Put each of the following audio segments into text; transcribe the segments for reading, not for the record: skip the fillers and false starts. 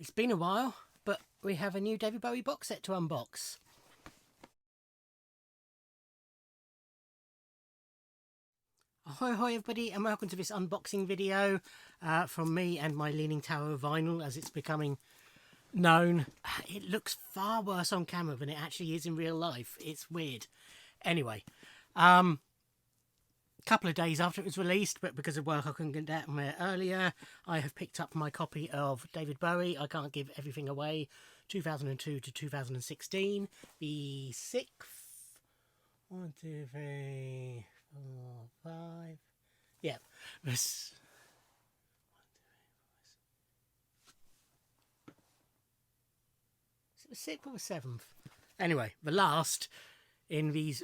It's been a while, but we have a new David Bowie box set to unbox. Ahoy hoy everybody, and welcome to this unboxing video from me and my Leaning Tower of vinyl, as it's becoming known. It looks far worse on camera than it actually is in real life. It's weird. Anyway, couple of days after it was released, but because of work I couldn't get that there earlier, I have picked up my copy of David Bowie. I can't give everything away. 2002 to 2016. The 6th. 1, 2, 3, 4, 5. Yeah. This. 1, 2, 3, 4. Is it the 6th or the 7th? Anyway, the last in these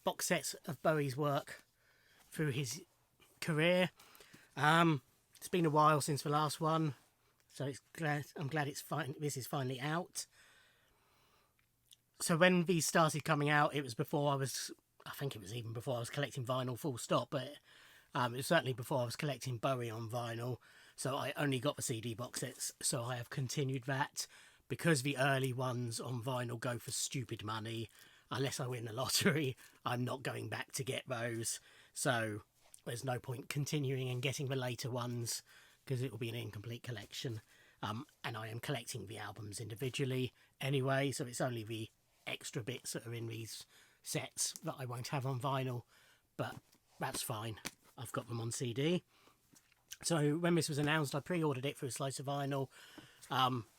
box sets of Bowie's work through his career. It's been a while since the last one, so I'm glad this is finally out. So when these started coming out, it was before I think it was even before I was collecting vinyl full stop, but it was certainly before I was collecting Bowie on vinyl, so I only got the CD box sets, so I have continued that. Because the early ones on vinyl go for stupid money, unless I win the lottery, I'm not going back to get those. So there's no point continuing and getting the later ones, because it will be an incomplete collection. And I am collecting the albums individually anyway, so it's only the extra bits that are in these sets that I won't have on vinyl, but that's fine. I've got them on CD. So when this was announced, I pre-ordered it for a slice of vinyl.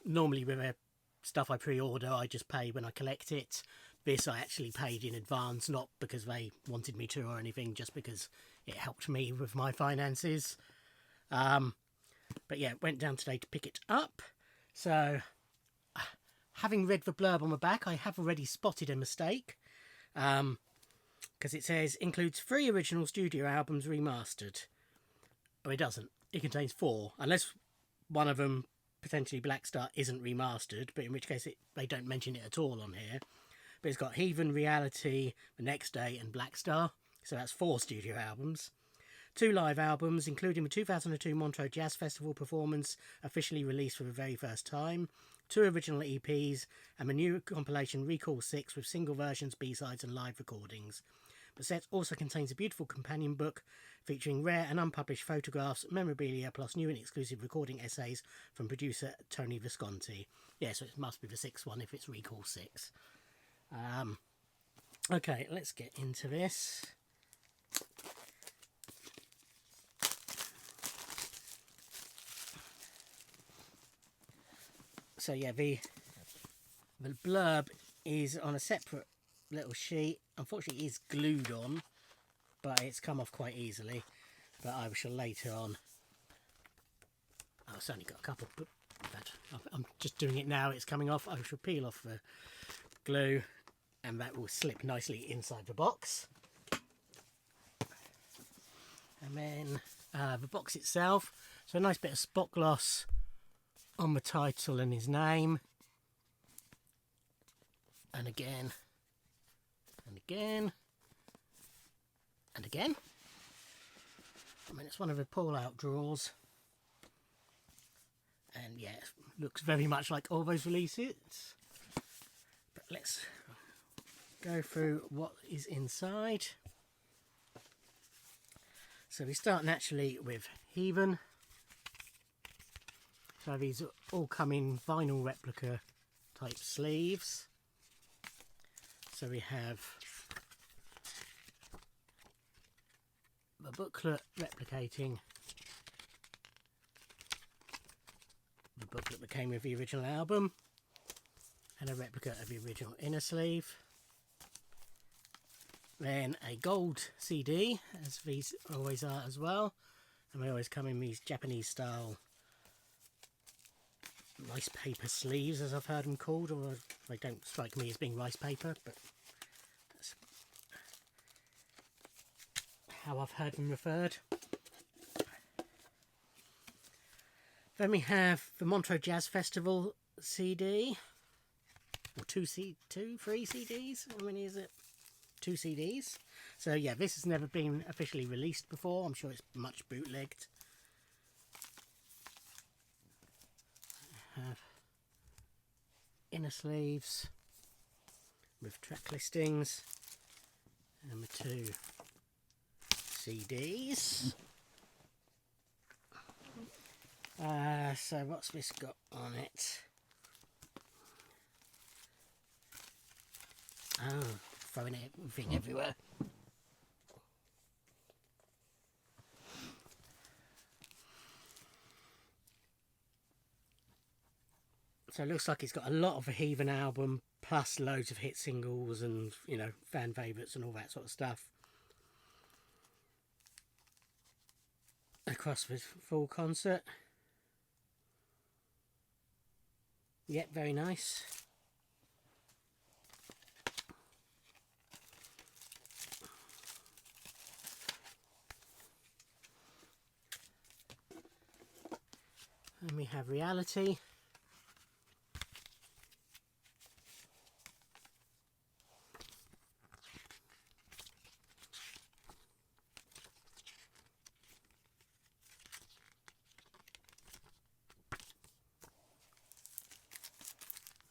Normally with stuff I pre-order, I just pay when I collect it. This I actually paid in advance, not because they wanted me to or anything, just because it helped me with my finances. But yeah, went down today to pick it up. So, having read the blurb on the back, I have already spotted a mistake. Because it says, includes 3 original studio albums remastered. Oh, it doesn't. It contains 4, unless one of them, potentially Black Star, isn't remastered, but in which case they don't mention it at all on here. But it's got Heathen, Reality, The Next Day and Black Star, so that's 4 studio albums. 2 live albums, including the 2002 Montreux Jazz Festival performance, officially released for the very first time. 2 original EPs, and the new compilation Recall 6 with single versions, B-sides and live recordings. The set also contains a beautiful companion book featuring rare and unpublished photographs, memorabilia, plus new and exclusive recording essays from producer Tony Visconti. Yeah, so it must be the 6th one if it's Recall 6. Okay, let's get into this. So yeah, the blurb is on a separate little sheet. Unfortunately, it is glued on, but it's come off quite easily. But I shall later on. Oh, it's only got a couple, but I'm just doing it now. It's coming off. I shall peel off the glue, and that will slip nicely inside the box. And then the box itself. So a nice bit of spot gloss on the title and his name. And again. And again. And again. I mean, it's one of the pull-out drawers. And yeah, it looks very much like all those releases. But let's go through what is inside. So we start naturally with Heathen. So these all come in vinyl replica type sleeves. So we have the booklet replicating the booklet that came with the original album, and a replica of the original inner sleeve. Then a gold CD, as these always are as well, and they always come in these Japanese style rice paper sleeves, as I've heard them called, or they don't strike me as being rice paper, but that's how I've heard them referred. Then we have the Montreux Jazz Festival CD, or 3 CDs, how many is it? 2 CDs. So yeah, this has never been officially released before. I'm sure it's much bootlegged. have inner sleeves with track listings and the 2 CDs. So what's this got on it? Oh, throwing everything everywhere. So it looks like it's got a lot of a Heathen album, plus loads of hit singles and, you know, fan favourites and all that sort of stuff. Across the full concert. Yep, very nice. And we have Reality.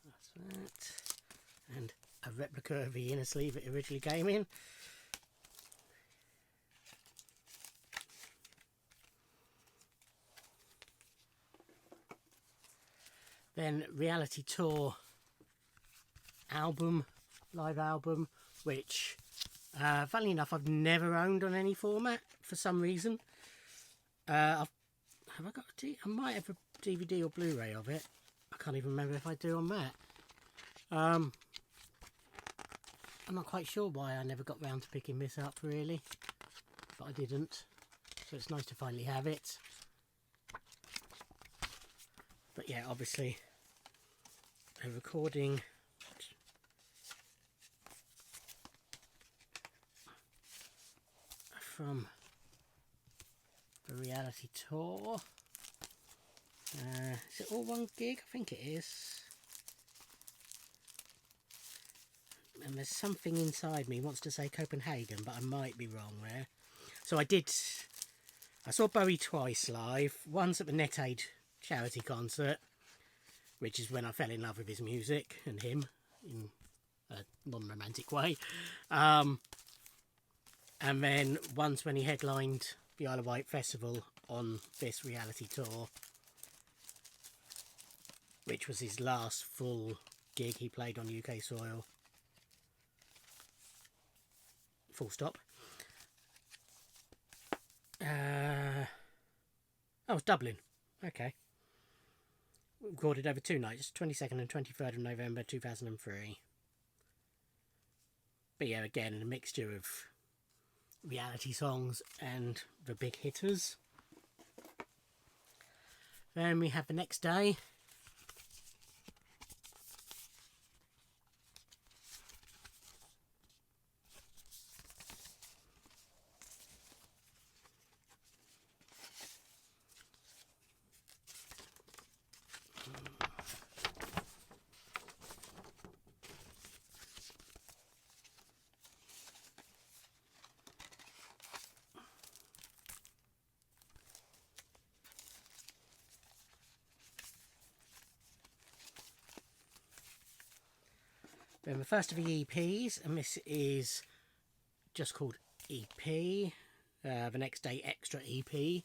That's that. And a replica of the inner sleeve it originally came in. Then Reality Tour album, live album, which, funnily enough, I've never owned on any format for some reason. Have I got I might have a DVD or Blu-ray of it. I can't even remember if I do on that. I'm not quite sure why I never got round to picking this up, really, but I didn't. So it's nice to finally have it. But yeah, obviously a recording from the Reality Tour. Is it all one gig? I think it is. And there's something inside me wants to say Copenhagen, but I might be wrong there. So I saw Bowie twice live. Once at the Net Aid charity concert, which is when I fell in love with his music and him in a non-romantic way. And then once when he headlined the Isle of Wight Festival on this Reality Tour, which was his last full gig he played on UK soil. Full stop. Oh, it's Dublin. Okay. Recorded over 2 nights, 22nd and 23rd of November 2003. But yeah, again, a mixture of reality songs and the big hitters. Then we have The Next Day. Then the first of the EPs, and this is just called EP, The Next Day Extra EP.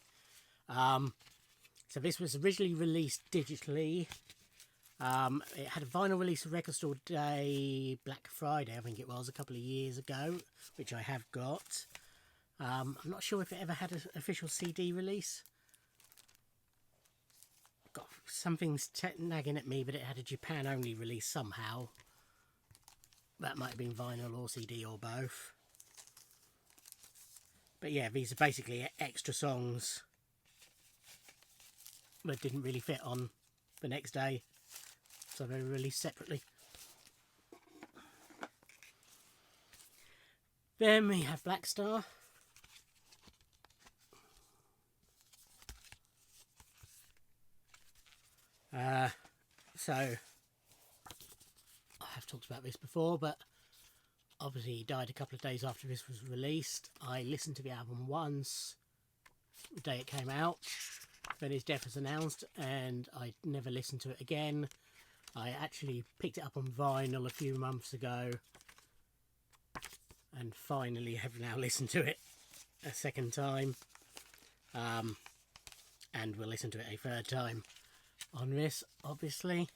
So this was originally released digitally. It had a vinyl release of Record Store Day, Black Friday, I think it was, a couple of years ago, which I have got. I'm not sure if it ever had an official CD release. Got something's nagging at me, but it had a Japan-only release somehow. That might have been vinyl or CD or both. But yeah, these are basically extra songs that didn't really fit on The Next Day, so they were released separately. Then we have Black Star. So I have talked about this before, but obviously he died a couple of days after this was released. I listened to the album once, the day it came out, when his death was announced, and I never listened to it again. I actually picked it up on vinyl a few months ago, and finally have now listened to it a second time, and we'll listen to it a third time on this, obviously.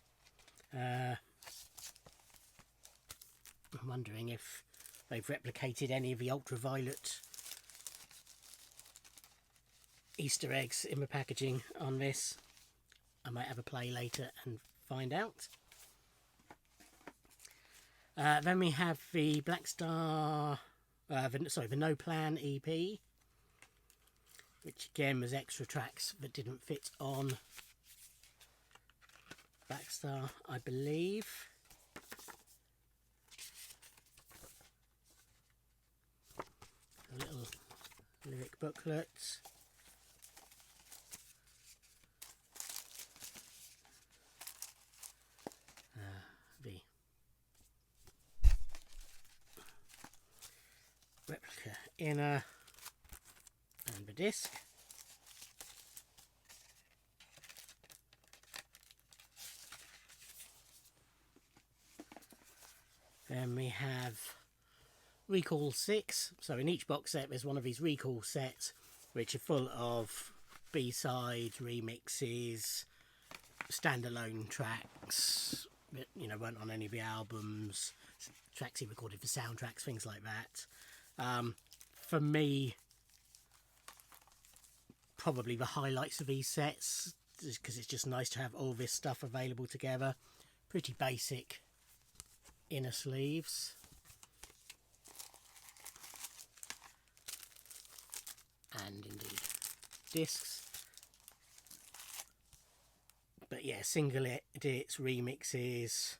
I'm wondering if they've replicated any of the ultraviolet Easter eggs in the packaging on this. I might have a play later and find out. Then we have the Black Star, the No Plan EP, which again was extra tracks that didn't fit on Black Star, I believe. A little lyric booklet. The replica inner and the disc. Then we have Recall 6. So in each box set there's one of these Recall sets which are full of B-sides, remixes, standalone tracks that, you know, weren't on any of the albums, tracks he recorded for soundtracks, things like that. For me, probably the highlights of these sets, because it's just nice to have all this stuff available together. Pretty basic inner sleeves. And indeed discs. But yeah, single edits, remixes,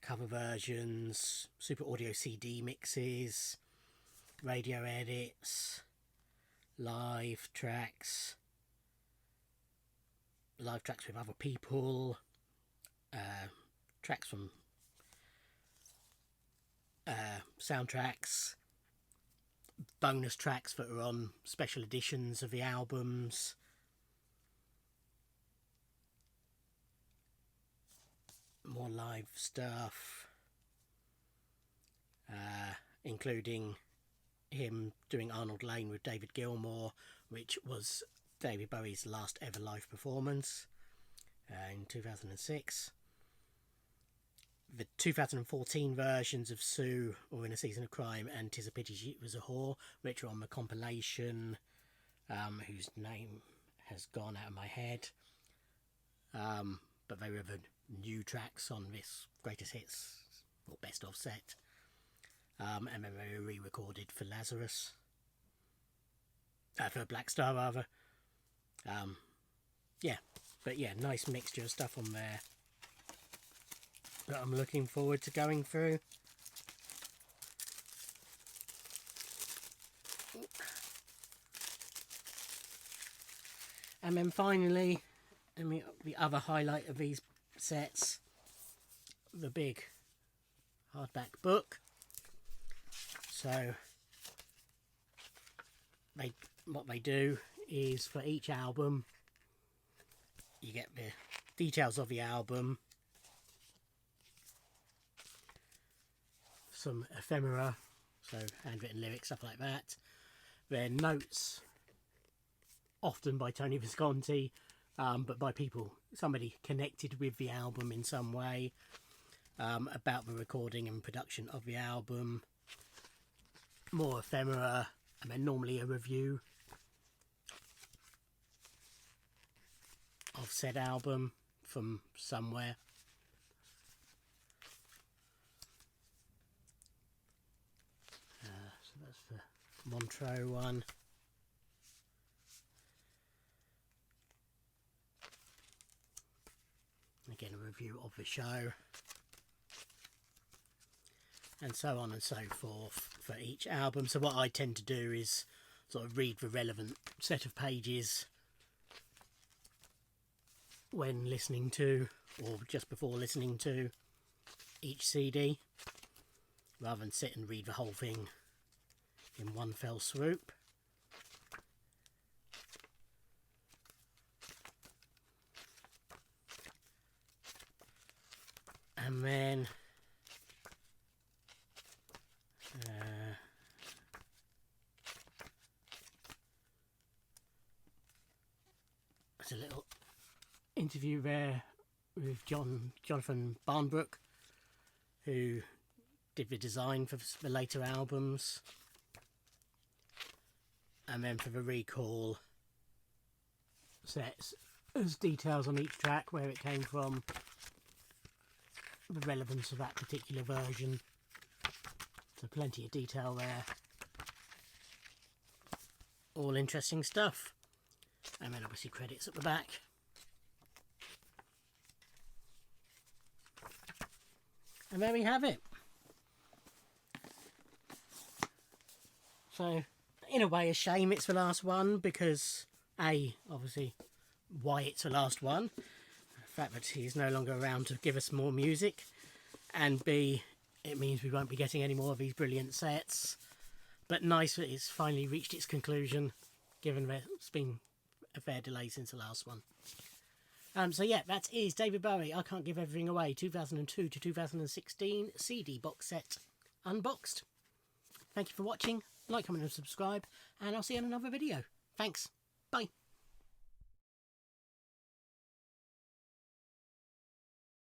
cover versions, super audio CD mixes, radio edits, live tracks with other people, tracks from soundtracks, bonus tracks that are on special editions of the albums. More live stuff, including him doing Arnold Lane with David Gilmour, which was David Bowie's last ever live performance in 2006. The 2014 versions of Sue or In a Season of Crime and 'Tis a Pity She Was a Whore, which are on the compilation, whose name has gone out of my head. But they were the new tracks on this greatest hits or best of set, and then they were re-recorded for Lazarus, for Black Star rather. Yeah, but yeah, nice mixture of stuff on there that I'm looking forward to going through. And then finally, I mean, the other highlight of these sets, the big hardback book. So what they do is for each album you get the details of the album, some ephemera, so handwritten lyrics, stuff like that, then notes, often by Tony Visconti, but by somebody connected with the album in some way, about the recording and production of the album, more ephemera, and then normally a review of said album from somewhere. So that's the Montreux one. Again, a review of the show, and so on and so forth for each album. So what I tend to do is sort of read the relevant set of pages when listening to, or just before listening to, each CD, rather than sit and read the whole thing in one fell swoop. And then there's a little interview there with Jonathan Barnbrook, who did the design for the later albums. And then for the Recall sets, there's details on each track, where it came from, the relevance of that particular version. So plenty of detail there. All interesting stuff. And then obviously credits at the back. And there we have it. So, in a way, a shame it's the last one, because A, obviously, why it's the last one, the fact that he's no longer around to give us more music, and B, it means we won't be getting any more of these brilliant sets. But nice that it's finally reached its conclusion, given that it's been a fair delay since the last one. So yeah, that is David Bowie, I Can't Give Everything Away, 2002 to 2016 CD box set unboxed. Thank you for watching. Like, comment and subscribe, and I'll see you in another video. Thanks. Bye.